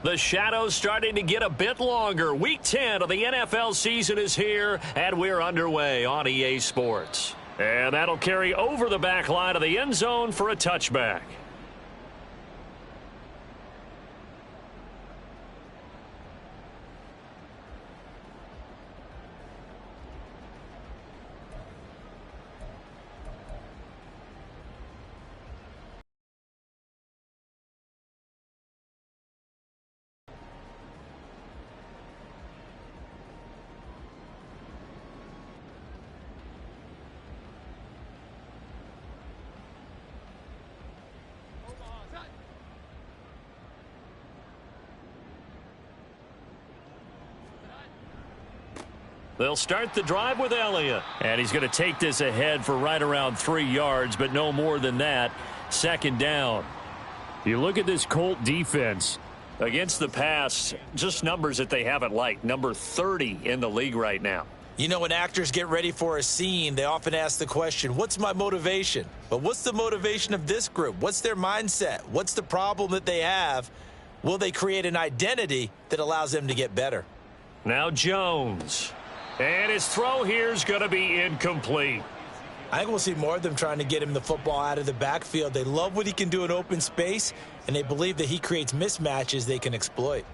The shadow's starting to get a bit longer. Week 10 of the NFL season is here, and we're underway on EA Sports. And that'll carry over the back line of the end zone for a touchback. They'll start the drive with Elliott. And he's going to take this ahead for right around 3 yards, but no more than that. Second down. You look at this Colt defense. Against the pass, just numbers that they haven't liked. Number 30 in the league right now. You know, when actors get ready for a scene, they often ask the question, what's my motivation? But what's the motivation of this group? What's their mindset? What's the problem that they have? Will they create an identity that allows them to get better? Now Jones. And his throw here is going to be incomplete. I think we'll see more of them trying to get him the football out of the backfield. They love what he can do in open space, and they believe that he creates mismatches they can exploit.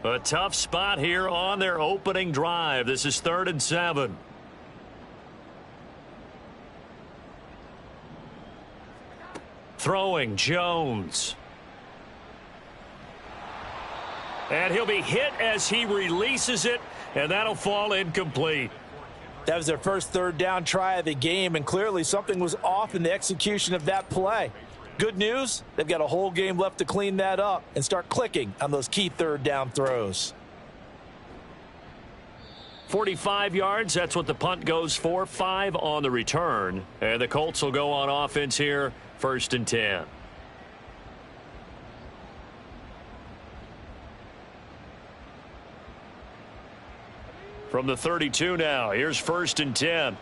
A tough spot here on their opening drive. This is 3rd and 7. Throwing Jones. And he'll be hit as he releases it, and that'll fall incomplete. That was their first 3rd down try of the game, and clearly something was off in the execution of that play. Good news, they've got a whole game left to clean that up and start clicking on those key 3rd down throws. 45 yards, that's what the punt goes for. 5 on the return. And the Colts will go on offense here, 1st and 10. From the 32 now, here's 1st and 10.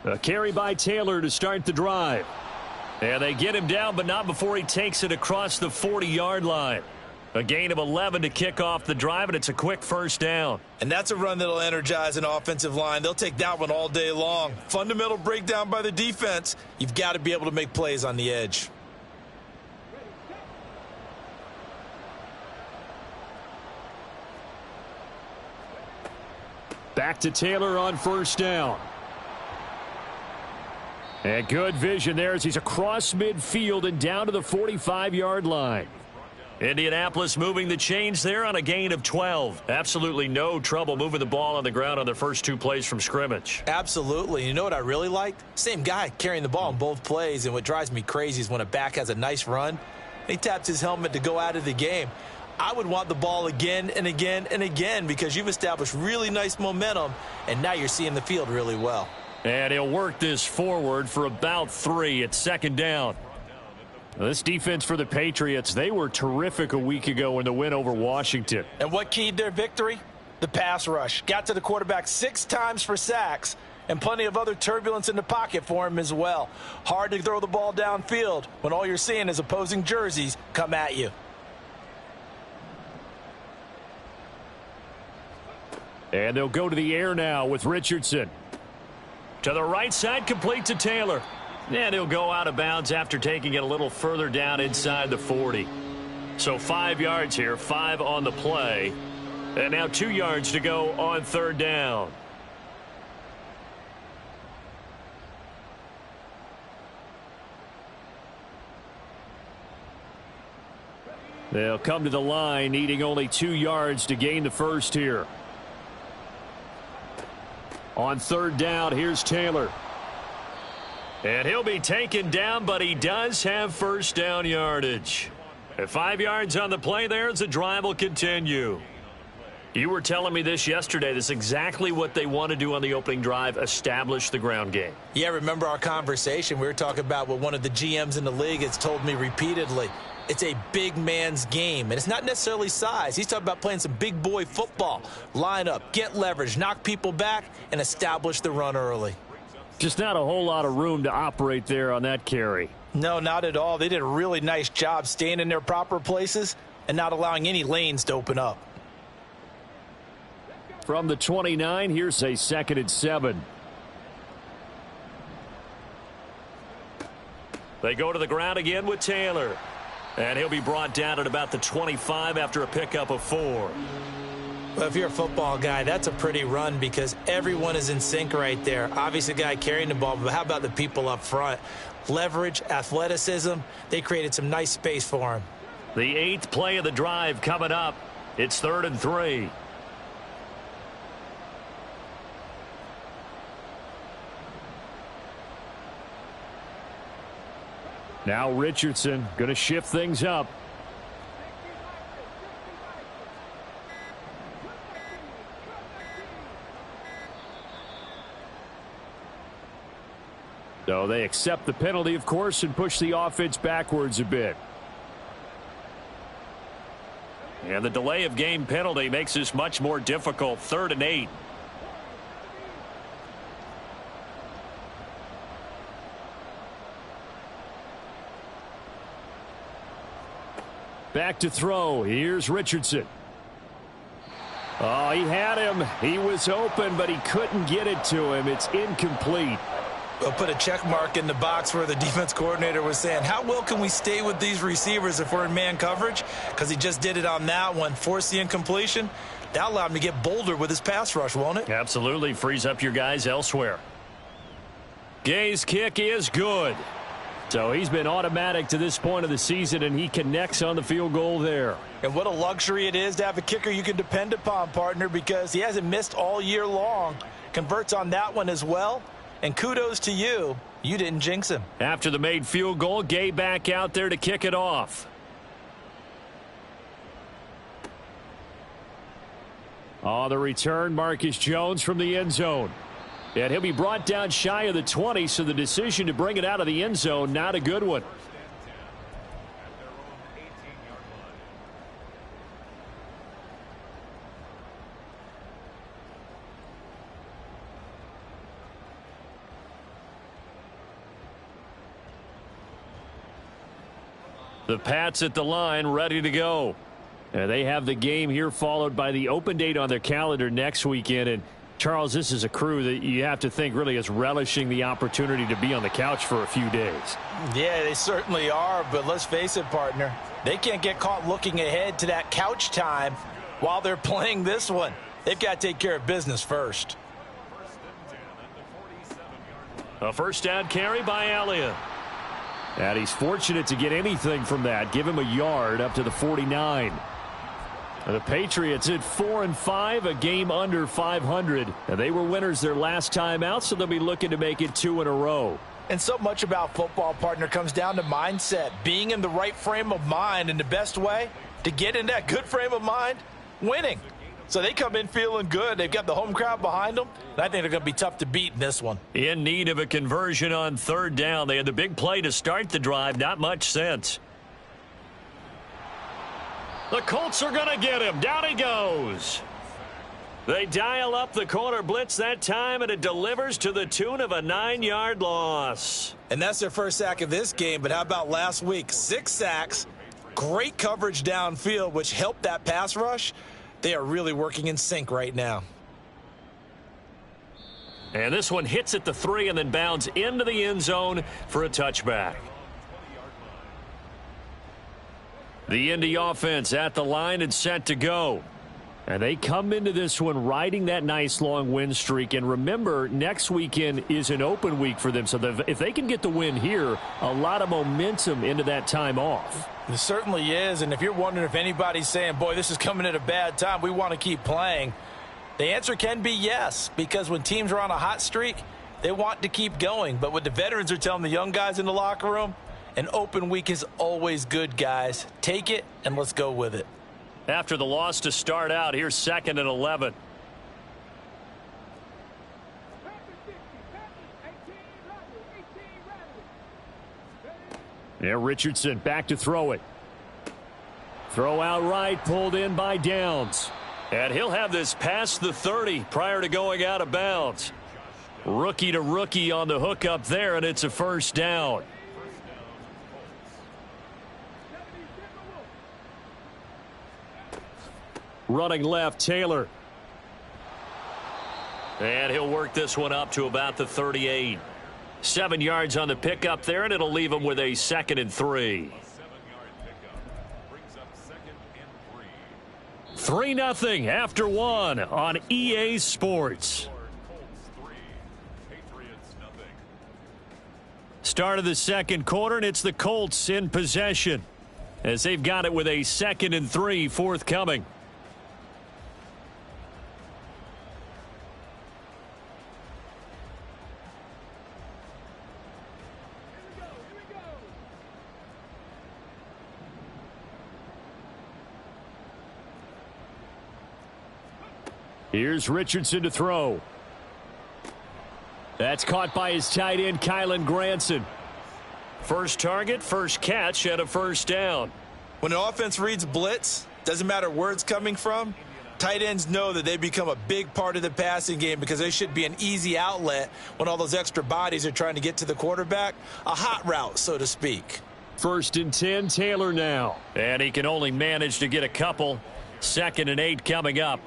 A carry by Taylor to start the drive. And they get him down, but not before he takes it across the 40-yard line. A gain of 11 to kick off the drive, and it's a quick 1st down. And that's a run that'll energize an offensive line. They'll take that one all day long. Fundamental breakdown by the defense. You've got to be able to make plays on the edge. Back to Taylor on 1st down. And good vision there as he's across midfield and down to the 45-yard line. Indianapolis moving the chains there on a gain of 12. Absolutely no trouble moving the ball on the ground on their first 2 plays from scrimmage. Absolutely. You know what I really liked? Same guy carrying the ball in both plays, and what drives me crazy is when a back has a nice run, he taps his helmet to go out of the game. I would want the ball again and again and again because you've established really nice momentum, and now you're seeing the field really well. And he'll work this forward for about 3 at 2nd down. This defense for the Patriots, they were terrific a week ago in the win over Washington. And what keyed their victory? The pass rush. Got to the quarterback 6 times for sacks, and plenty of other turbulence in the pocket for him as well. Hard to throw the ball downfield when all you're seeing is opposing jerseys come at you. And they'll go to the air now with Richardson. To the right side, complete to Taylor. And he'll go out of bounds after taking it a little further down inside the 40. So 5 yards here, 5 on the play. And now 2 yards to go on 3rd down. They'll come to the line, needing only 2 yards to gain the first here. On 3rd down, here's Taylor. And he'll be taken down, but he does have 1st down yardage. At 5 yards on the play there as the drive will continue. You were telling me this yesterday. This is exactly what they want to do on the opening drive, establish the ground game. Yeah, remember our conversation? We were talking about what one of the GMs in the league has told me repeatedly. It's a big man's game, and it's not necessarily size. He's talking about playing some big boy football. Line up, get leverage, knock people back, and establish the run early. Just not a whole lot of room to operate there on that carry. No, not at all. They did a really nice job staying in their proper places and not allowing any lanes to open up. From the 29, here's a 2nd and 7. They go to the ground again with Taylor. And he'll be brought down at about the 25 after a pickup of 4. Well, if you're a football guy, that's a pretty run because everyone is in sync right there. Obviously, the guy carrying the ball, but how about the people up front? Leverage, athleticism, they created some nice space for him. The 8th play of the drive coming up. It's 3rd and 3. Now Richardson going to shift things up. So they accept the penalty, of course, and push the offense backwards a bit. And the delay of game penalty makes this much more difficult. 3rd and 8. Back to throw. Here's Richardson. Oh, he had him. He was open, but he couldn't get it to him. It's incomplete. We'll put a check mark in the box where the defense coordinator was saying, how well can we stay with these receivers if we're in man coverage? Because he just did it on that one. Forced the incompletion. That allowed him to get bolder with his pass rush, won't it? Absolutely. Frees up your guys elsewhere. Gay's kick is good. So he's been automatic to this point of the season, and he connects on the field goal there. And what a luxury it is to have a kicker you can depend upon, partner, because he hasn't missed all year long. Converts on that one as well. And kudos to you. You didn't jinx him. After the made field goal, Gay back out there to kick it off. On the return, Marcus Jones from the end zone. And he'll be brought down shy of the 20, so the decision to bring it out of the end zone, not a good one. The Pats at the line, ready to go. And they have the game here followed by the open date on their calendar next weekend. And Charles, this is a crew that you have to think really is relishing the opportunity to be on the couch for a few days. Yeah, they certainly are, but let's face it, partner. They can't get caught looking ahead to that couch time while they're playing this one. They've got to take care of business first. A first down carry by Elliott. And he's fortunate to get anything from that. Give him a yard up to the 49. The Patriots at 4-5, a game under 500. And they were winners their last time out, so they'll be looking to make it 2 in a row. And so much about football, partner, comes down to mindset. Being in the right frame of mind, and the best way to get in that good frame of mind, winning. So they come in feeling good. They've got the home crowd behind them. And I think they're going to be tough to beat in this one. In need of a conversion on 3rd down. They had the big play to start the drive. Not much sense. The Colts are going to get him. Down he goes. They dial up the corner blitz that time, and it delivers to the tune of a 9-yard loss. And that's their first sack of this game. But how about last week? 6 sacks, great coverage downfield, which helped that pass rush. They are really working in sync right now. And this one hits at the 3 and then bounds into the end zone for a touchback. The Indy offense at the line and set to go. And they come into this one riding that nice long win streak. And remember, next weekend is an open week for them. So if they can get the win here, a lot of momentum into that time off. It certainly is. And if you're wondering if anybody's saying, boy, this is coming at a bad time, we want to keep playing, the answer can be yes. Because when teams are on a hot streak, they want to keep going. But what the veterans are telling the young guys in the locker room, an open week is always good, guys. Take it and let's go with it. after the loss to start out. Here's 2nd and 11. Yeah, Richardson back to throw it. Throw out right, pulled in by Downs. And he'll have this past the 30 prior to going out of bounds. Rookie to rookie on the hook up there, and it's a first down. Running left, Taylor. And he'll work this one up to about the 38. 7 yards on the pickup there, and it'll leave him with a 2nd and 3. 3-0 after 1 on EA Sports. Start of the second quarter, and it's the Colts in possession as they've got it with a 2nd and 3 forthcoming. Here's Richardson to throw. That's caught by his tight end, Kylen Granson. First target, first catch, and a first down. When an offense reads blitz, doesn't matter where it's coming from, tight ends know that they become a big part of the passing game because they should be an easy outlet when all those extra bodies are trying to get to the quarterback. A hot route, so to speak. 1st and 10, Taylor now. And he can only manage to get a couple. 2nd and 8 coming up.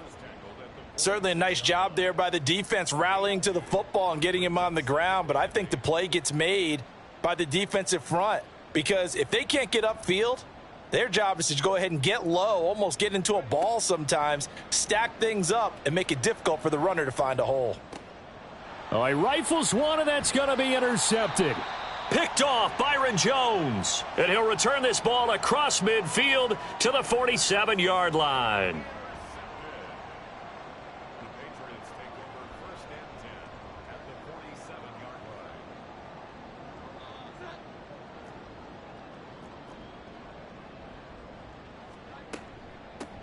Certainly a nice job there by the defense rallying to the football and getting him on the ground, but I think the play gets made by the defensive front because if they can't get upfield, their job is to go ahead and get low, almost get into a ball sometimes, stack things up, and make it difficult for the runner to find a hole. Oh, he rifles one, and that's going to be intercepted. Picked off Byron Jones, and he'll return this ball across midfield to the 47-yard line.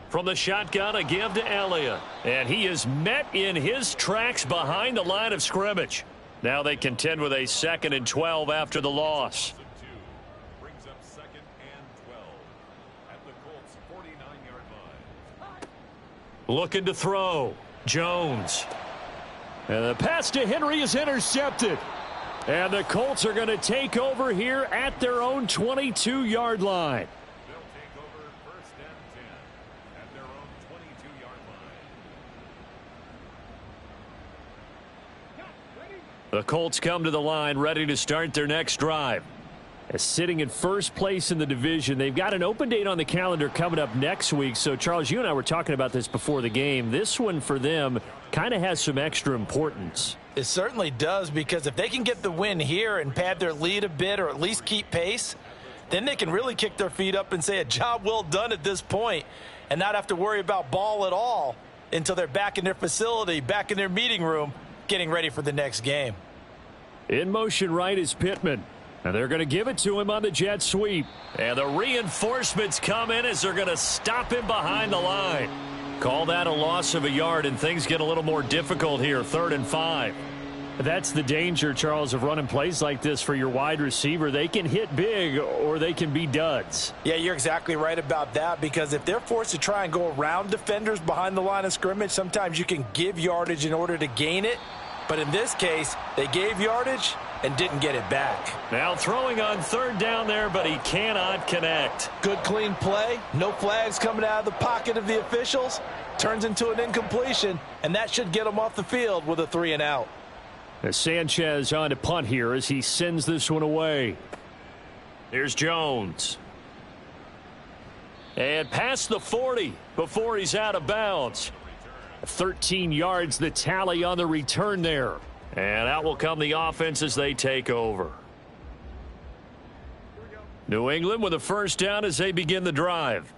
From the shotgun, a give to Elliott. And he is met in his tracks behind the line of scrimmage. Now they contend with a 2nd and 12 after the loss. Brings up 2nd and 12 at the Colts 49-yard line. Looking to throw. Jones. And the pass to Henry is intercepted. And the Colts are going to take over here at their own 22-yard line. The Colts come to the line ready to start their next drive. Sitting in first place in the division. They've got an open date on the calendar coming up next week. So, Charles, you and I were talking about this before the game. This one for them kind of has some extra importance. It certainly does, because if they can get the win here and pad their lead a bit or at least keep pace, then they can really kick their feet up and say a job well done at this point and not have to worry about ball at all until they're back in their facility, back in their meeting room, getting ready for the next game. In motion right is Pittman. And they're going to give it to him on the jet sweep. And the reinforcements come in as they're going to stop him behind the line. Call that a loss of a yard, and things get a little more difficult here. 3rd and 5. That's the danger, Charles, of running plays like this for your wide receiver. They can hit big or they can be duds. Yeah, you're exactly right about that, because if they're forced to try and go around defenders behind the line of scrimmage, sometimes you can give yardage in order to gain it. But in this case, they gave yardage and didn't get it back. Now throwing on 3rd down there, but he cannot connect. Good clean play. No flags coming out of the pocket of the officials. Turns into an incompletion, and that should get him off the field with a 3 and out. As Sanchez on to punt here as he sends this one away. Here's Jones. And past the 40 before he's out of bounds. 13 yards the tally on the return there. And out will come the offense as they take over. New England with a first down as they begin the drive.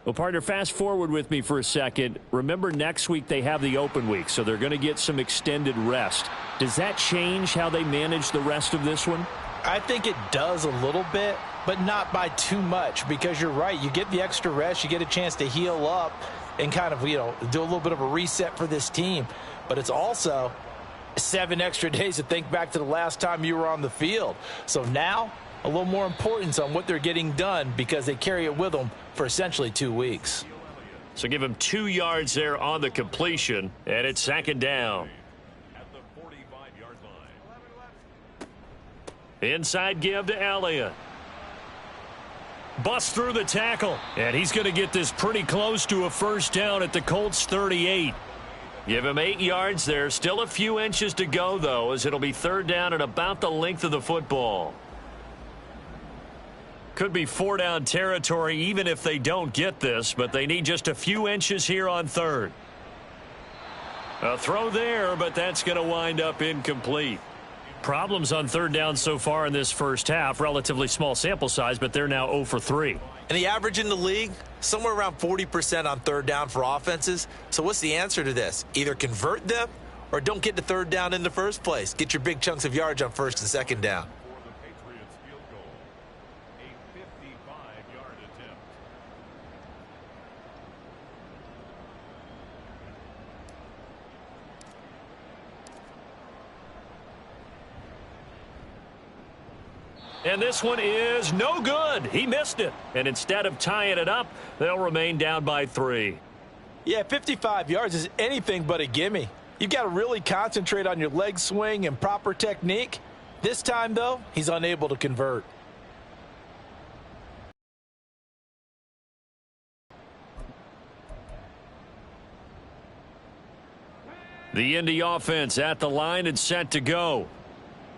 Well, partner, fast forward with me for a second. Remember, next week they have the open week, so they're going to get some extended rest. Does that change how they manage the rest of this one? I think it does a little bit, but not by too much, because you're right. You get the extra rest. You get a chance to heal up and kind of, do a little bit of a reset for this team. But it's also 7 extra days to think back to the last time you were on the field. So now a little more importance on what they're getting done, because they carry it with them for essentially 2 weeks. So give him 2 yards there on the completion, and it's 2nd down. Inside give to Elliott. Busts through the tackle, and he's going to get this pretty close to a first down at the Colts 38. Give him 8 yards there. Still a few inches to go, though, as it'll be 3rd down and about the length of the football. Could be 4-down territory even if they don't get this, but they need just a few inches here on 3rd. A throw there, but that's going to wind up incomplete. Problems on 3rd down so far in this first half. Relatively small sample size, but they're now 0 for 3. And the average in the league, somewhere around 40% on 3rd down for offenses. So what's the answer to this? Either convert them or don't get to 3rd down in the first place. Get your big chunks of yards on 1st and 2nd down. And this one is no good. He missed it. And instead of tying it up, they'll remain down by 3. Yeah, 55 yards is anything but a gimme. You've got to really concentrate on your leg swing and proper technique. This time, though, he's unable to convert. The Indy offense at the line and set to go.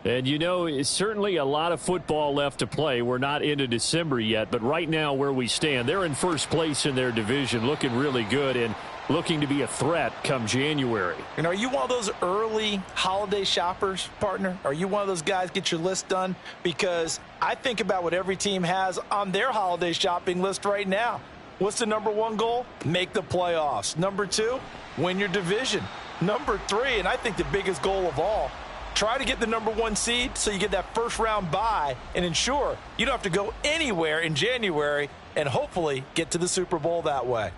And, it's certainly a lot of football left to play. We're not into December yet, but right now where we stand, they're in first place in their division, looking really good and looking to be a threat come January. And are you one of those early holiday shoppers, partner? Are you one of those guys get your list done? Because I think about what every team has on their holiday shopping list right now. What's the number 1 goal? Make the playoffs. Number 2, win your division. Number 3, and I think the biggest goal of all, try to get the number 1 seed so you get that first-round bye and ensure you don't have to go anywhere in January and hopefully get to the Super Bowl that way.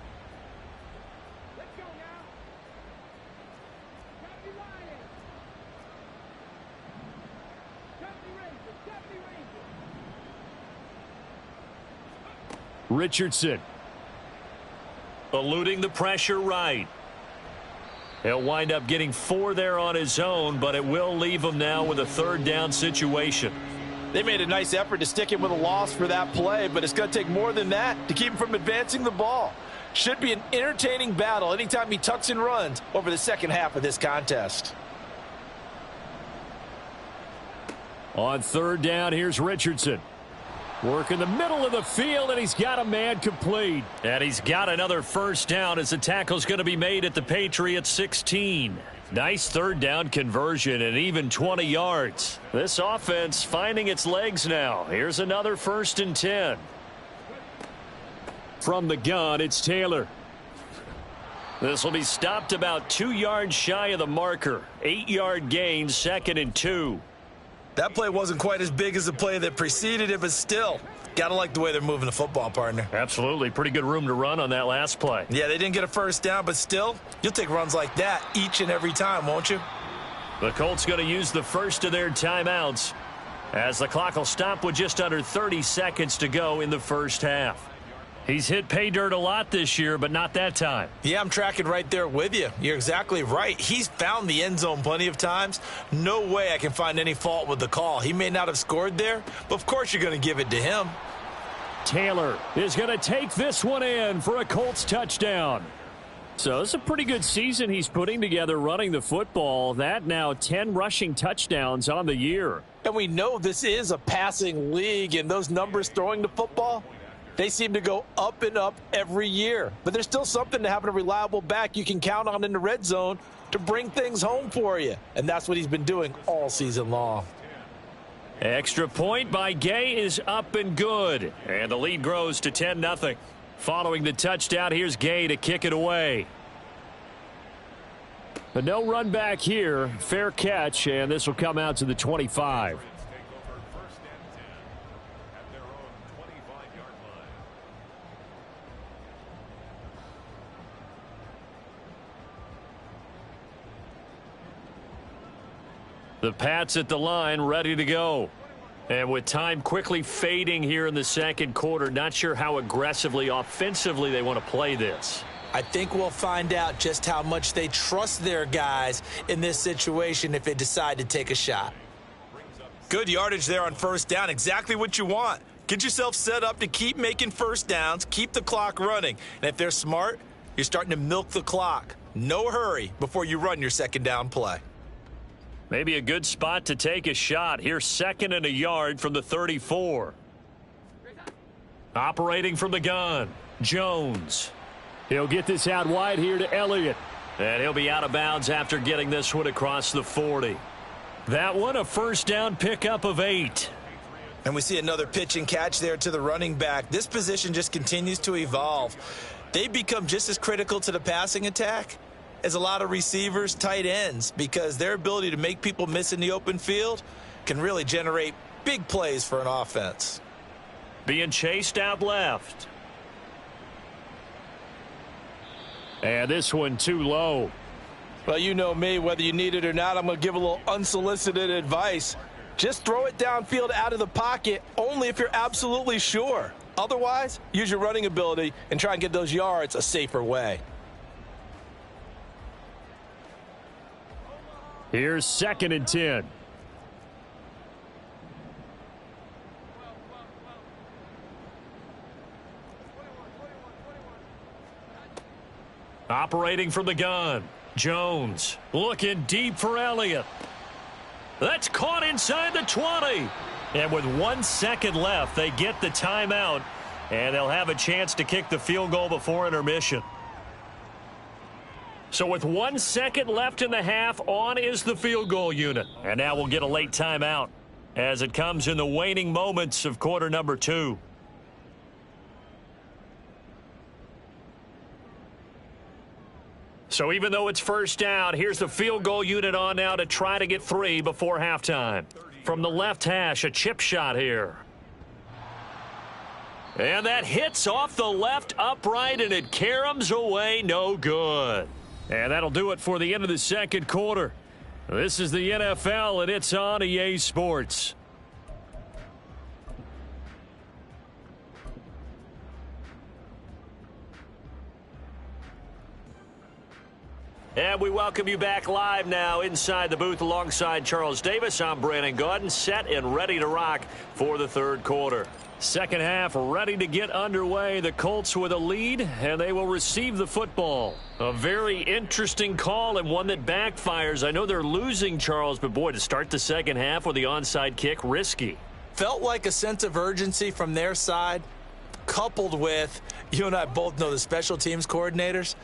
Richardson eluding the pressure right. He'll wind up getting 4 there on his own, but it will leave him now with a 3rd down situation. They made a nice effort to stick him with a loss for that play, but it's going to take more than that to keep him from advancing the ball. Should be an entertaining battle anytime he tucks and runs over the second half of this contest. On 3rd down, here's Richardson. Work in the middle of the field, and he's got a man complete. And he's got another first down as the tackle's going to be made at the Patriots 16. Nice 3rd down conversion and even 20 yards. This offense finding its legs now. Here's another 1st and 10. From the gun, it's Taylor. This will be stopped about 2 yards shy of the marker. 8-yard gain, 2nd and 2. That play wasn't quite as big as the play that preceded it, but still, got to like the way they're moving the football, partner. Absolutely. Pretty good room to run on that last play. Yeah, they didn't get a first down, but still, you'll take runs like that each and every time, won't you? The Colts going to use the first of their timeouts as the clock will stop with just under 30 seconds to go in the first half. He's hit pay dirt a lot this year, but not that time. Yeah, I'm tracking right there with you. You're exactly right. He's found the end zone plenty of times. No way I can find any fault with the call. He may not have scored there, but of course you're going to give it to him. Taylor is going to take this one in for a Colts touchdown. So it's a pretty good season he's putting together running the football. That now 10 rushing touchdowns on the year. And we know this is a passing league, and those numbers throwing the football, they seem to go up and up every year. But there's still something to having a reliable back you can count on in the red zone to bring things home for you. And that's what he's been doing all season long. Extra point by Gay is up and good. And the lead grows to 10-0. Following the touchdown, here's Gay to kick it away. But no run back here. Fair catch, and this will come out to the 25. The Pats at the line, ready to go. And with time quickly fading here in the second quarter, not sure how aggressively, offensively they want to play this. I think we'll find out just how much they trust their guys in this situation if they decide to take a shot. Good yardage there on first down. Exactly what you want. Get yourself set up to keep making first downs, keep the clock running. And if they're smart, you're starting to milk the clock. No hurry before you run your second down play. Maybe a good spot to take a shot. Here's 2nd and a yard from the 34. Operating from the gun, Jones. He'll get this out wide here to Elliott. And he'll be out of bounds after getting this one across the 40. That one a first down pickup of 8. And we see another pitch and catch there to the running back. This position just continues to evolve. They become just as critical to the passing attack as a lot of receivers, tight ends, because their ability to make people miss in the open field can really generate big plays for an offense. Being chased out left. And this one too low. Well, you know me, whether you need it or not, I'm going to give a little unsolicited advice. Just throw it downfield out of the pocket only if you're absolutely sure. Otherwise, use your running ability and try and get those yards a safer way. Here's 2nd and 10. Operating from the gun, Jones looking deep for Elliott. That's caught inside the 20. And with 1 second left, they get the timeout, and they'll have a chance to kick the field goal before intermission. So with 1 second left in the half, on is the field goal unit. And now we'll get a late timeout as it comes in the waning moments of quarter number 2. So even though it's first down, here's the field goal unit on now to try to get 3 before halftime. From the left hash, a chip shot here. And that hits off the left upright, and it caroms away, no good. And that'll do it for the end of the second quarter. This is the NFL, and it's on EA Sports. And we welcome you back live now inside the booth alongside Charles Davis. I'm Brandon Gaudin, set and ready to rock for the third quarter. Second half ready to get underway. The Colts with a lead, and they will receive the football. A very interesting call and one that backfires. I know they're losing, Charles, but boy, to start the second half with the onside kick, risky. Felt like a sense of urgency from their side, coupled with, you and I both know the special teams coordinators.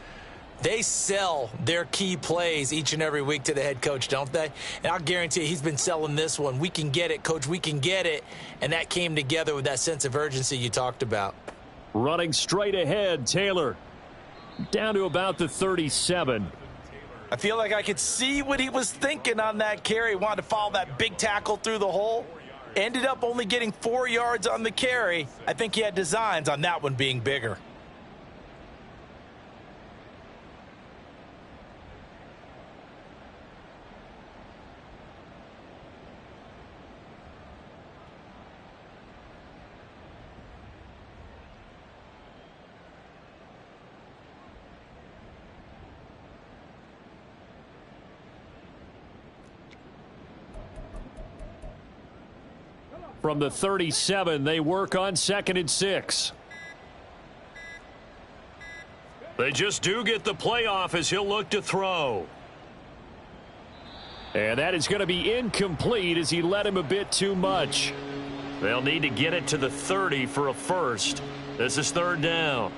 They sell their key plays each and every week to the head coach, don't they? And I'll guarantee you he's been selling this one. We can get it, coach, we can get it. And that came together with that sense of urgency you talked about. Running straight ahead, Taylor. Down to about the 37. I feel like I could see what he was thinking on that carry. Wanted to follow that big tackle through the hole. Ended up only getting 4 yards on the carry. I think he had designs on that one being bigger. From the 37, they work on 2nd and 6. They just do get the playoff as he'll look to throw. And that is going to be incomplete as he led him a bit too much. They'll need to get it to the 30 for a first. This is 3rd down.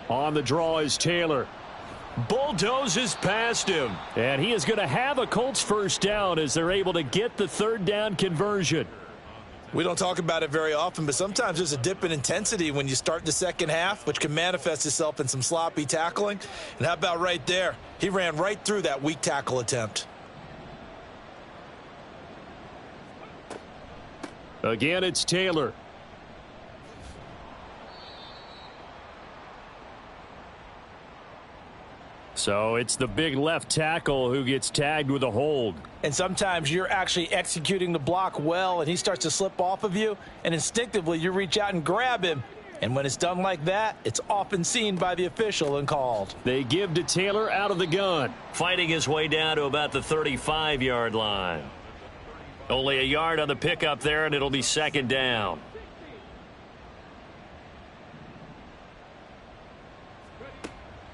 On the draw is Taylor. Bulldozes past him. And he is going to have a Colts first down as they're able to get the 3rd down conversion. We don't talk about it very often, but sometimes there's a dip in intensity when you start the second half, which can manifest itself in some sloppy tackling. And how about right there? He ran right through that weak tackle attempt. Again, it's Taylor. So it's the big left tackle who gets tagged with a hold. And sometimes you're actually executing the block well, and he starts to slip off of you, and instinctively you reach out and grab him. And when it's done like that, it's often seen by the official and called. They give to Taylor out of the gun. Fighting his way down to about the 35-yard line. Only a yard on the pickup there, and it'll be second down.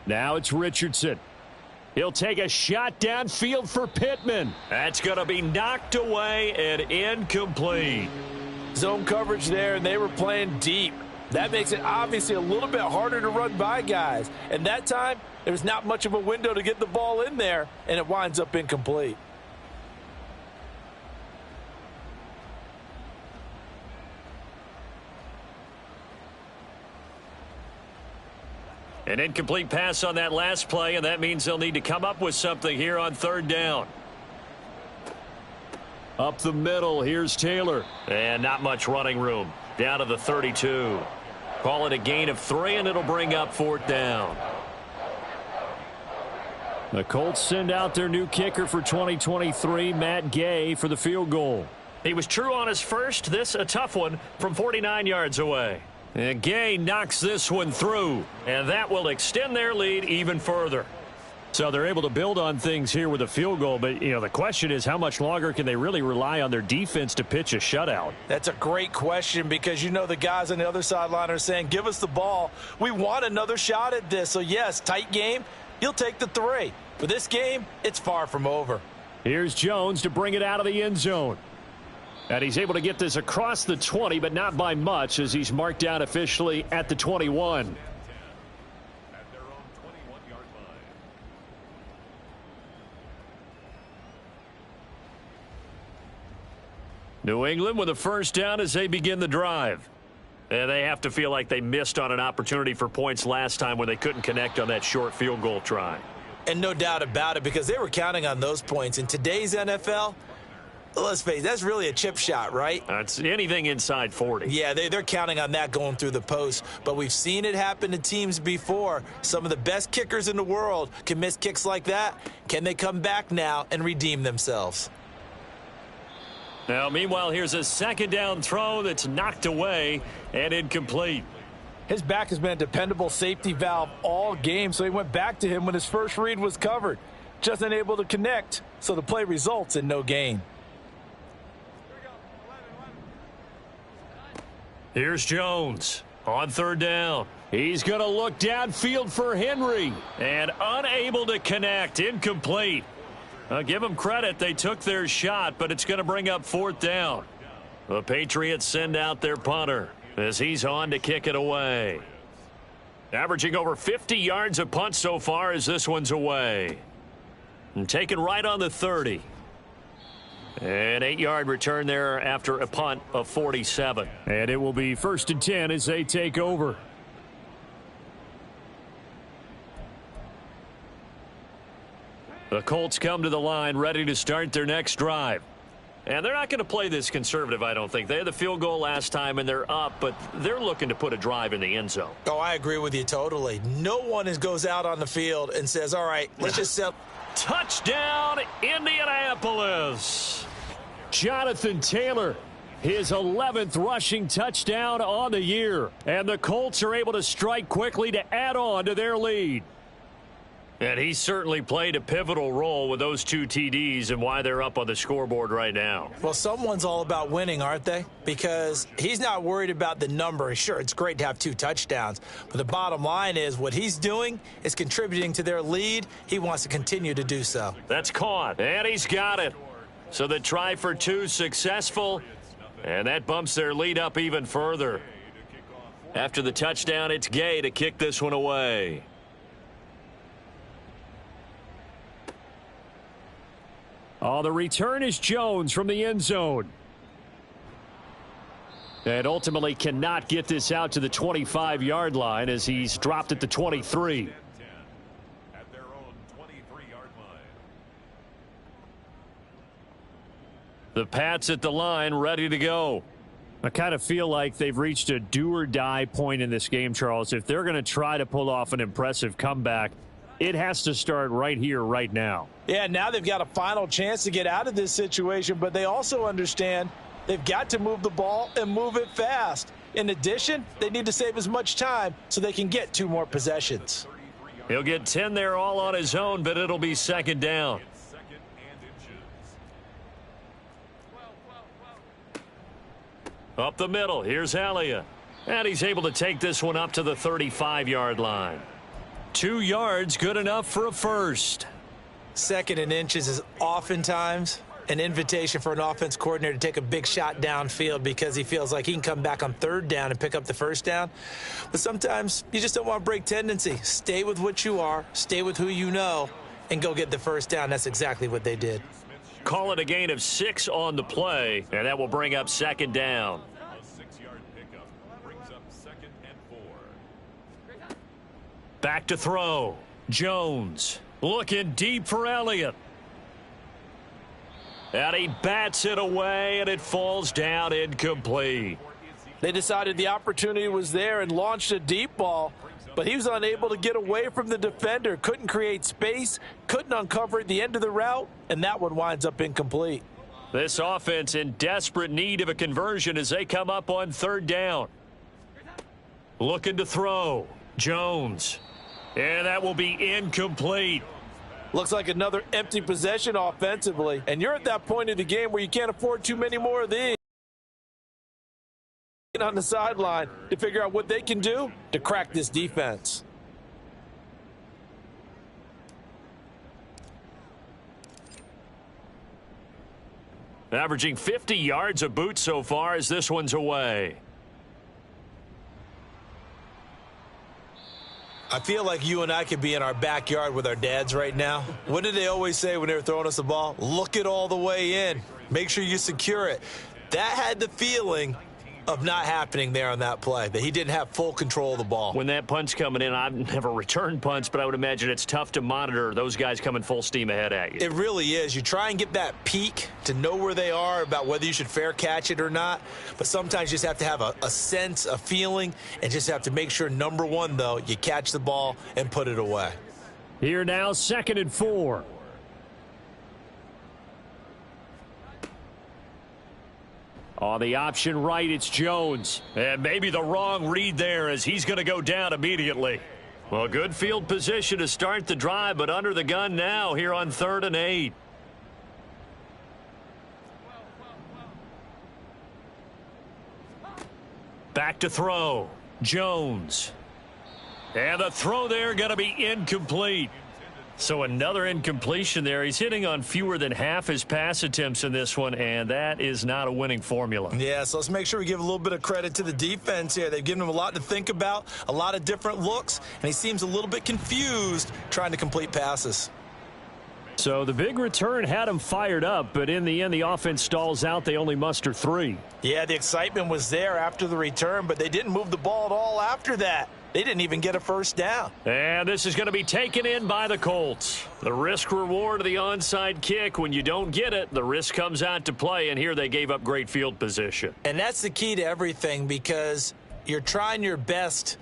Now it's Richardson. He'll take a shot downfield for Pittman. That's going to be knocked away and incomplete. Zone coverage there, and they were playing deep. That makes it obviously a little bit harder to run by guys. And that time, there's not much of a window to get the ball in there, and it winds up incomplete. An incomplete pass on that last play, and that means they'll need to come up with something here on third down. Up the middle, here's Taylor. And not much running room. Down to the 32. Call it a gain of 3, and it'll bring up fourth down. The Colts send out their new kicker for 2023, Matt Gay, for the field goal. He was true on his first. This a tough one from 49 yards away. And Gay knocks this one through, and that will extend their lead even further. So they're able to build on things here with a field goal, but the question is how much longer can they really rely on their defense to pitch a shutout? That's a great question because the guys on the other sideline are saying, give us the ball. We want another shot at this. So, yes, tight game. You'll take the 3. For this game, it's far from over. Here's Jones to bring it out of the end zone. And he's able to get this across the 20, but not by much as he's marked down officially at the 21. New England with a first down as they begin the drive. And they have to feel like they missed on an opportunity for points last time when they couldn't connect on that short field goal try. And no doubt about it, because they were counting on those points. In today's NFL, let's face it, that's really a chip shot, right? That's anything inside 40. Yeah, they're counting on that going through the post. But we've seen it happen to teams before. Some of the best kickers in the world can miss kicks like that. Can they come back now and redeem themselves? Now, meanwhile, here's a second down throw that's knocked away and incomplete. His back has been a dependable safety valve all game, so he went back to him when his first read was covered. Just unable to connect, so the play results in no gain. Here's Jones on third down. He's going to look downfield for Henry and unable to connect. Incomplete. I'll give them credit. They took their shot, but it's going to bring up fourth down. The Patriots send out their punter as he's on to kick it away. Averaging over 50 yards a punt so far as this one's away. And taken right on the 30. An 8-yard return there after a punt of 47. And it will be 1st and 10 as they take over. The Colts come to the line ready to start their next drive. And they're not going to play this conservative, I don't think. They had the field goal last time, and they're up, but they're looking to put a drive in the end zone. Oh, I agree with you totally. No one goes out on the field and says, all right, let's just set. Touchdown, Indianapolis. Jonathan Taylor, his 11th rushing touchdown on the year. And the Colts are able to strike quickly to add on to their lead. And he certainly played a pivotal role with those 2 TDs and why they're up on the scoreboard right now. Well, someone's all about winning, aren't they? Because he's not worried about the number. Sure, it's great to have 2 touchdowns. But the bottom line is what he's doing is contributing to their lead. He wants to continue to do so. That's caught, and he's got it. So the try for 2 successful, and that bumps their lead up even further. After the touchdown, it's Gay to kick this one away. Oh, the return is Jones from the end zone. And ultimately cannot get this out to the 25-yard line as he's dropped at the 23. At their own 23-yard line. The Pats at the line ready to go. I kind of feel like they've reached a do-or-die point in this game, Charles. If they're going to try to pull off an impressive comeback, It has to start right here, right now. Yeah, now they've got a final chance to get out of this situation, but they also understand they've got to move the ball and move it fast. In addition, they need to save as much time so they can get 2 more possessions. He'll get 10 there all on his own, but it'll be second down. Up the middle, here's Elliott. And he's able to take this one up to the 35-yard line. 2 yards, good enough for a first. 2nd and inches is oftentimes an invitation for an offense coordinator to take a big shot downfield because he feels like he can come back on 3rd down and pick up the first down. But sometimes you just don't want to break tendency. Stay with what you are, stay with who you know, and go get the first down. That's exactly what they did. Call it a gain of 6 on the play, and that will bring up second down. A 6-yard pickup brings up 2nd and 4. Back to throw. Jones looking deep for Elliott. And he bats it away, and it falls down incomplete. They decided the opportunity was there and launched a deep ball, but he was unable to get away from the defender, couldn't create space, couldn't uncover at the end of the route, and that one winds up incomplete. This offense in desperate need of a conversion as they come up on 3rd down. Looking to throw. Jones. And that will be incomplete. Looks like another empty possession offensively, and you're at that point of the game where you can't afford too many more of these. On the sideline to figure out what they can do to crack this defense. Averaging 50 yards a boot so far as this one's away. I feel like you and I could be in our backyard with our dads right now. What did they always say when they were throwing us the ball? Look it all the way in. Make sure you secure it. That had the feeling of not happening there on that play, that he didn't have full control of the ball. When that punt's coming in, I've never returned punts, but I would imagine it's tough to monitor those guys coming full steam ahead at you. It really is. You try and get that peek to know where they are about whether you should fair catch it or not, but sometimes you just have to have a sense, a feeling, and just have to make sure, number one, though, you catch the ball and put it away. Here now, 2nd and 4. On the option right, it's Jones. And maybe the wrong read there as he's going to go down immediately. Well, good field position to start the drive, but under the gun now here on 3rd and 8. Back to throw. Jones. And the throw there going to be incomplete. So another incompletion there. He's hitting on fewer than half his pass attempts in this one, and that is not a winning formula. Yeah, so let's make sure we give a little bit of credit to the defense here. They've given him a lot to think about, a lot of different looks, and he seems a little bit confused trying to complete passes. So the big return had him fired up, but in the end, the offense stalls out. They only muster 3. Yeah, the excitement was there after the return, but they didn't move the ball at all after that. They didn't even get a first down. And this is going to be taken in by the Colts. The risk-reward of the onside kick. When you don't get it, the risk comes out to play, and here they gave up great field position. And that's the key to everything, because you're trying your best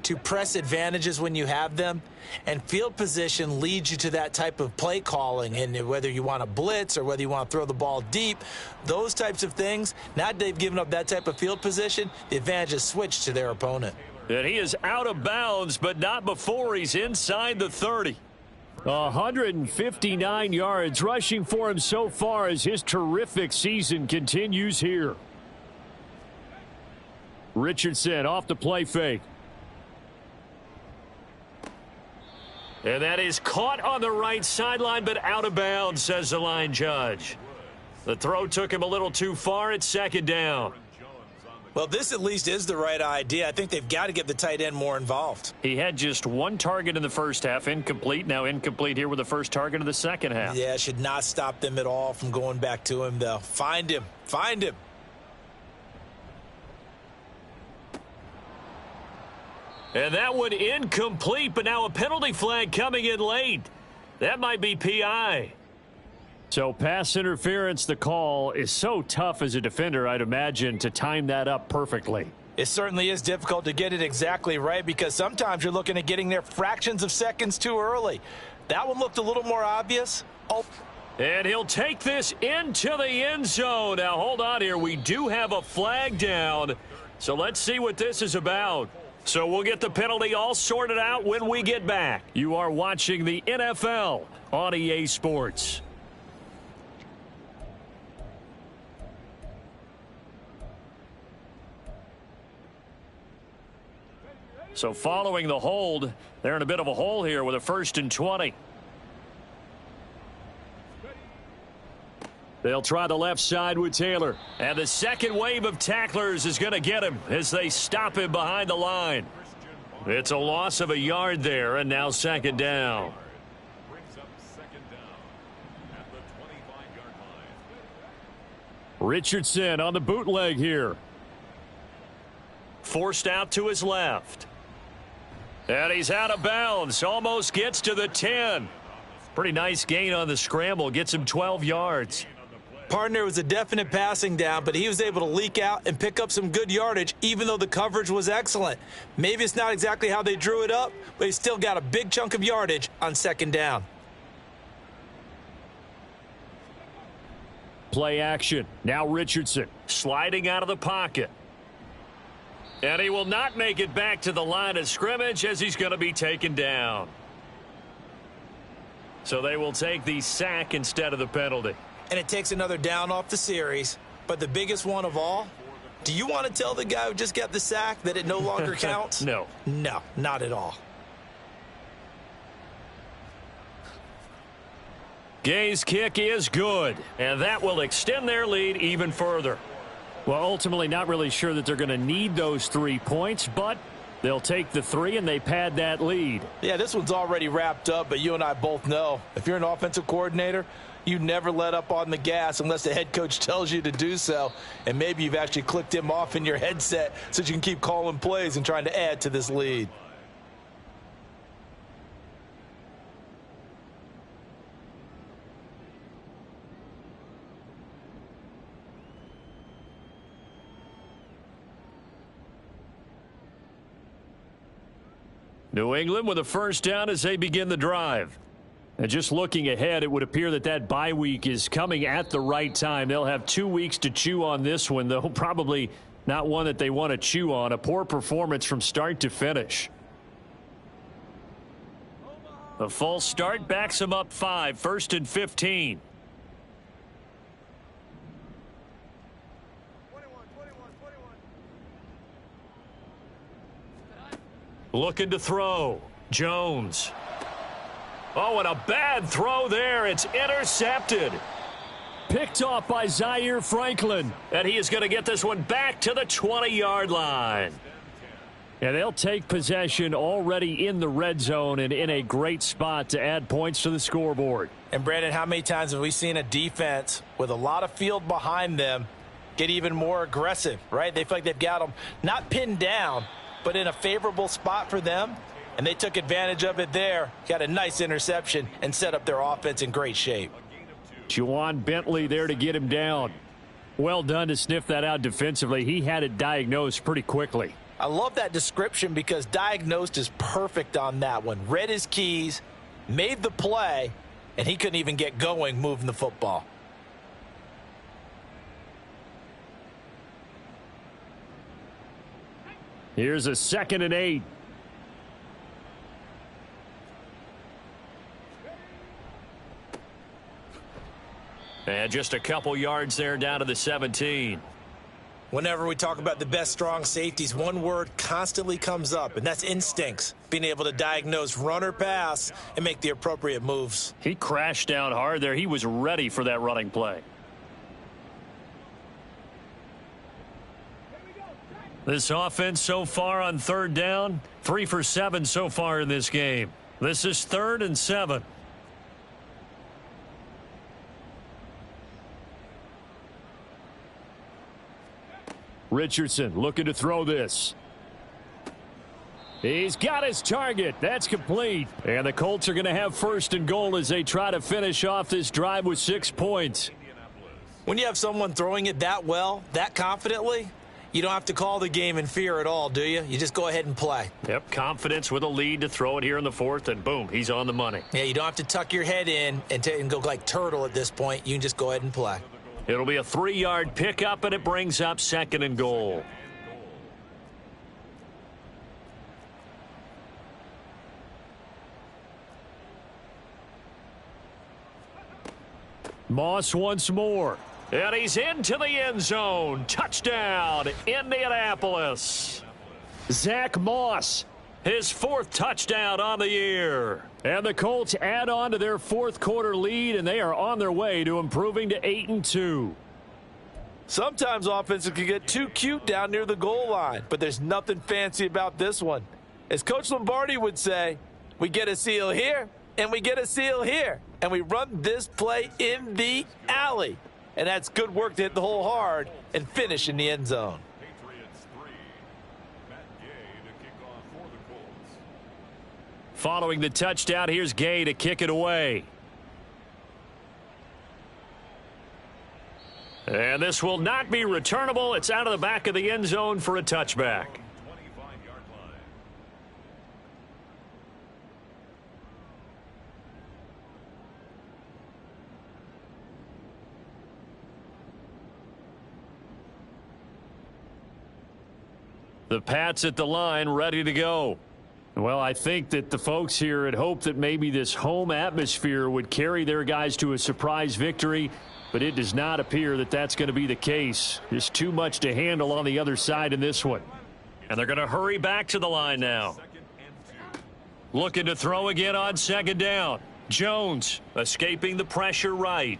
to press advantages when you have them, and field position leads you to that type of play calling. And whether you want to blitz or whether you want to throw the ball deep, those types of things, now that they've given up that type of field position, the advantage is switched to their opponent. And he is out of bounds, but not before he's inside the 30. 159 yards rushing for him so far as his terrific season continues here. Richardson off the play fake. And that is caught on the right sideline, but out of bounds, says the line judge. The throw took him a little too far. It's 2nd down. Well, this at least is the right idea. I think they've got to get the tight end more involved. He had just 1 target in the first half, incomplete. Now incomplete here with the first target of the second half. Yeah, should not stop them at all from going back to him, though. Find him. Find him. And that one incomplete, but now a penalty flag coming in late. That might be PI. So pass interference, the call is so tough as a defender, I'd imagine, to time that up perfectly. It certainly is difficult to get it exactly right because sometimes you're looking at getting there fractions of seconds too early. That one looked a little more obvious. Oh. And he'll take this into the end zone. Now, hold on here. We do have a flag down. So let's see what this is about. So we'll get the penalty all sorted out when we get back. You are watching the NFL on EA Sports. So following the hold, they're in a bit of a hole here with a 1st and 20. They'll try the left side with Taylor. And the second wave of tacklers is going to get him as they stop him behind the line. It's a loss of a yard there, and now 2nd down. Brings up 2nd down at the 25-yard line. Richardson on the bootleg here. Forced out to his left. And he's out of bounds. Almost gets to the 10. Pretty nice gain on the scramble. Gets him 12 yards. Partner was a definite passing down, but he was able to leak out and pick up some good yardage, even though the coverage was excellent. Maybe it's not exactly how they drew it up, but he still got a big chunk of yardage on 2nd down. Play action. Now Richardson sliding out of the pocket. And he will not make it back to the line of scrimmage as he's going to be taken down. So they will take the sack instead of the penalty. And it takes another down off the series. But the biggest one of all, do you want to tell the guy who just got the sack that it no longer counts? No. No, not at all. Gay's kick is good, and that will extend their lead even further. Well, ultimately not really sure that they're going to need those 3 points, but they'll take the 3 and they pad that lead. Yeah, this one's already wrapped up, but you and I both know if you're an offensive coordinator, you never let up on the gas unless the head coach tells you to do so. And maybe you've actually clicked him off in your headset so you can keep calling plays and trying to add to this lead. New England with a 1st down as they begin the drive. And just looking ahead, it would appear that that bye week is coming at the right time. They'll have 2 weeks to chew on this one, though probably not one that they want to chew on. A poor performance from start to finish. A false start backs them up 5, 1st and 15. Looking to throw. Jones. Oh, and a bad throw there. It's intercepted. Picked off by Zaire Franklin. And he is going to get this one back to the 20-yard line. And they'll take possession already in the red zone and in a great spot to add points to the scoreboard. And, Brandon, how many times have we seen a defense with a lot of field behind them get even more aggressive, right? They feel like they've got them not pinned down, but in a favorable spot for them. And they took advantage of it there, got a nice interception, and set up their offense in great shape. Juwan Bentley there to get him down. Well done to sniff that out defensively. He had it diagnosed pretty quickly. I love that description because diagnosed is perfect on that one. Read his keys, made the play, and he couldn't even get going moving the football. Here's a 2nd and 8. And just a couple yards there down to the 17. Whenever we talk about the best strong safeties, one word constantly comes up, and that's instincts. Being able to diagnose run or pass and make the appropriate moves. He crashed down hard there. He was ready for that running play. This offense so far on 3rd down, 3 for 7 so far in this game. This is 3rd and 7. Richardson looking to throw this. He's got his target. That's complete. And the Colts are going to have 1st and goal as they try to finish off this drive with 6 points. When you have someone throwing it that well, that confidently, You don't have to call the game in fear at all, do you? You just go ahead and play. Yep, confidence with a lead to throw it here in the fourth, and boom, he's on the money. Yeah, you don't have to tuck your head in and go like turtle at this point. You can just go ahead and play. It'll be a 3-yard pickup, and it brings up 2nd and goal. Moss once more. And he's into the end zone. Touchdown, Indianapolis. Zach Moss, his 4th touchdown on the year. And the Colts add on to their 4th quarter lead, and they are on their way to improving to 8-2. Sometimes offenses can get too cute down near the goal line, but there's nothing fancy about this one. As Coach Lombardi would say, we get a seal here, and we get a seal here, and we run this play in the alley. And that's good work to hit the hole hard and finish in the end zone. Patriots 3. Matt Gay to kick off for the Colts. Following the touchdown, here's Gay to kick it away. And this will not be returnable. It's out of the back of the end zone for a touchback. 25-yard line. The Pats at the line, ready to go. Well, I think that the folks here had hoped that maybe this home atmosphere would carry their guys to a surprise victory, but it does not appear that that's going to be the case. There's too much to handle on the other side in this one. And they're going to hurry back to the line now. 2nd and 2. Looking to throw again on 2nd down. Jones escaping the pressure right.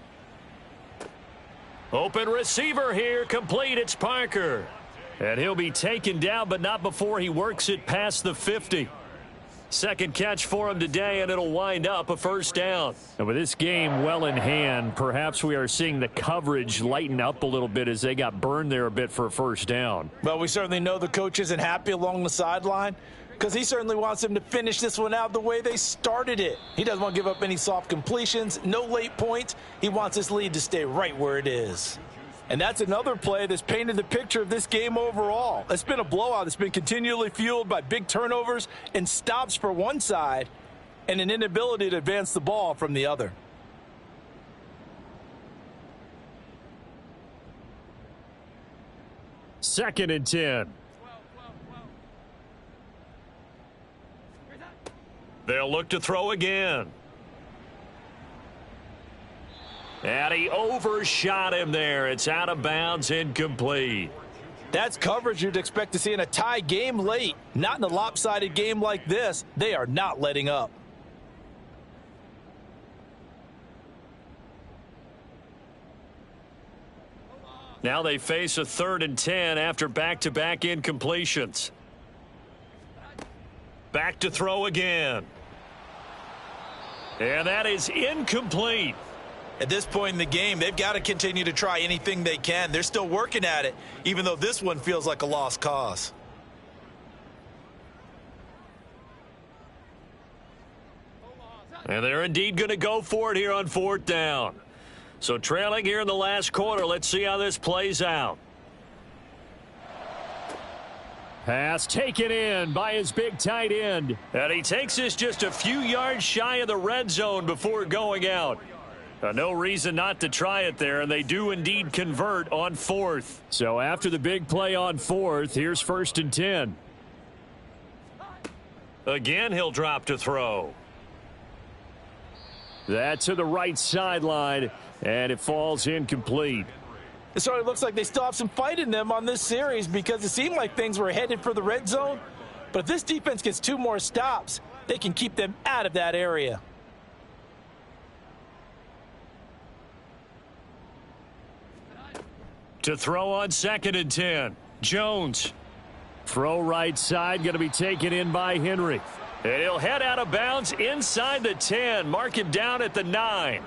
Open receiver here, complete. It's Parker. And he'll be taken down, but not before he works it past the 50. 2nd catch for him today, and it'll wind up a 1st down. And with this game well in hand, perhaps we are seeing the coverage lighten up a little bit as they got burned there a bit for a 1st down. Well, we certainly know the coach isn't happy along the sideline because he certainly wants them to finish this one out the way they started it. He doesn't want to give up any soft completions, no late points. He wants this lead to stay right where it is. And that's another play that's painted the picture of this game overall. It's been a blowout. It's been continually fueled by big turnovers and stops for one side and an inability to advance the ball from the other. Second and 10. They'll look to throw again. And he overshot him there. It's out of bounds, incomplete. That's coverage you'd expect to see in a tie game late. Not in a lopsided game like this. They are not letting up. Now they face a 3rd and 10 after back-to-back incompletions. Back to throw again. And that is incomplete. At this point in the game, they've got to continue to try anything they can. They're still working at it, even though this one feels like a lost cause. And they're indeed going to go for it here on 4th down. So trailing here in the last quarter, let's see how this plays out. Pass taken in by his big tight end. And he takes this just a few yards shy of the red zone before going out. No reason not to try it there, and they do indeed convert on 4th. So after the big play on 4th, here's 1st and 10. Again, he'll drop to throw. That to the right sideline, and it falls incomplete. It certainly looks like they still have some fight in them on this series because it seemed like things were headed for the red zone. But if this defense gets 2 more stops, they can keep them out of that area. To throw on 2nd and 10. Jones. Throw right side, going to be taken in by Henry. And he'll head out of bounds inside the 10. Mark him down at the 9.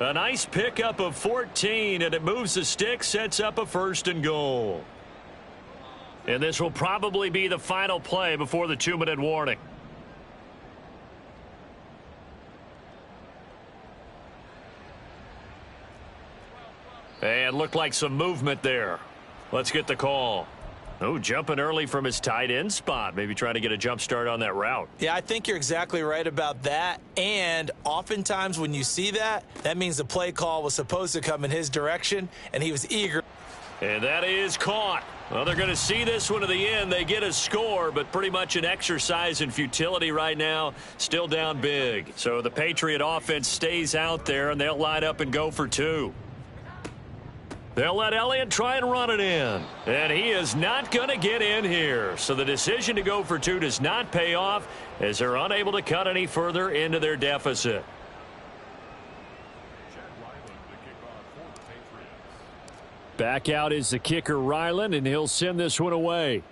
A nice pickup of 14, and it moves the stick, sets up a 1st and goal. And this will probably be the final play before the 2-minute warning. And looked like some movement there. Let's get the call. Oh, jumping early from his tight end spot. Maybe trying to get a jump start on that route. Yeah, I think you're exactly right about that. And oftentimes when you see that, that means the play call was supposed to come in his direction, and he was eager. And that is caught. Well, they're going to see this one to the end. They get a score, but pretty much an exercise in futility right now. Still down big. So the Patriot offense stays out there, and they'll line up and go for two. They'll let Elliott try and run it in. And he is not going to get in here. So the decision to go for two does not pay off as they're unable to cut any further into their deficit. Back out is the kicker, Ryland, and he'll send this one away.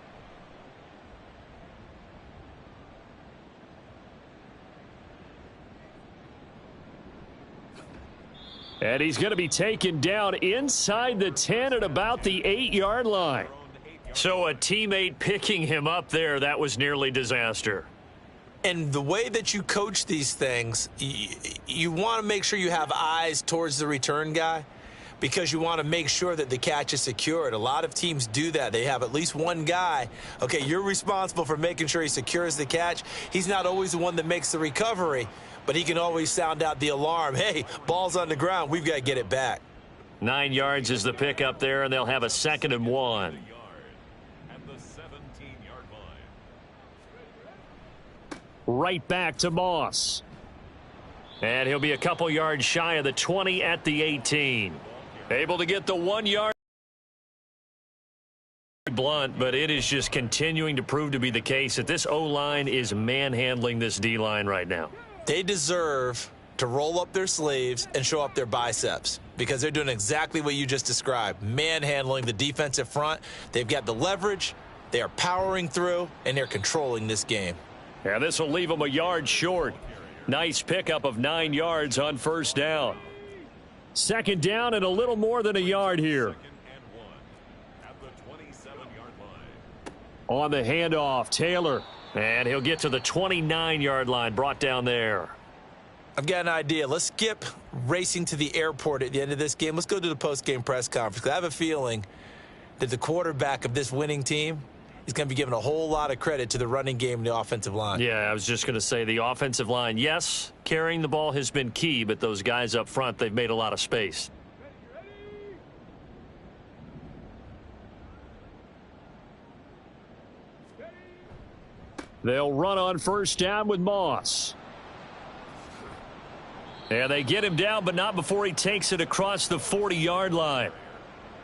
And he's going to be taken down inside the 10 at about the 8-yard line. So a teammate picking him up there, that was nearly disaster. And the way that you coach these things, you want to make sure you have eyes towards the return guy because you want to make sure that the catch is secured. A lot of teams do that. They have at least one guy. Okay, you're responsible for making sure he secures the catch. He's not always the one that makes the recovery, but he can always sound out the alarm. Hey, ball's on the ground. We've got to get it back. 9 yards is the pickup there, and they'll have a 2nd and 1. At the 17-yard line. Right back to Moss. And he'll be a couple yards shy of the 20 at the 18. Able to get the 1 yard. Blunt, but it is just continuing to prove to be the case that this O-line is manhandling this D-line right now. They deserve to roll up their sleeves and show up their biceps because they're doing exactly what you just described, manhandling the defensive front. They've got the leverage, they are powering through, and they're controlling this game. Yeah, this will leave them a yard short. Nice pickup of 9 yards on first down. 2nd down and a little more than a yard here. 2nd and 1 at the 27-yard line. On the handoff, Taylor. And he'll get to the 29-yard line, brought down there. I've got an idea. Let's skip racing to the airport at the end of this game. Let's go to the post-game press conference. I have a feeling that the quarterback of this winning team is going to be giving a whole lot of credit to the running game and the offensive line. Yeah, I was just going to say the offensive line, yes, carrying the ball has been key, but those guys up front, they've made a lot of space. They'll run on first down with Moss. And they get him down, but not before he takes it across the 40-yard line.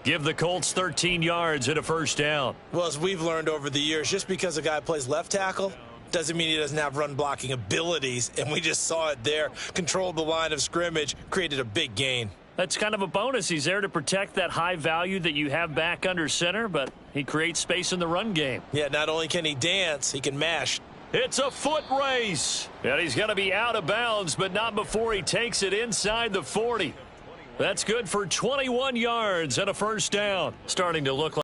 Give the Colts 13 yards and a first down. Well, as we've learned over the years, just because a guy plays left tackle doesn't mean he doesn't have run blocking abilities, and we just saw it there. Controlled the line of scrimmage, created a big gain. That's kind of a bonus. He's there to protect that high value that you have back under center, but he creates space in the run game. Yeah, not only can he dance, he can mash. It's a foot race. And he's going to be out of bounds, but not before he takes it inside the 40. That's good for 21 yards and a first down. Starting to look like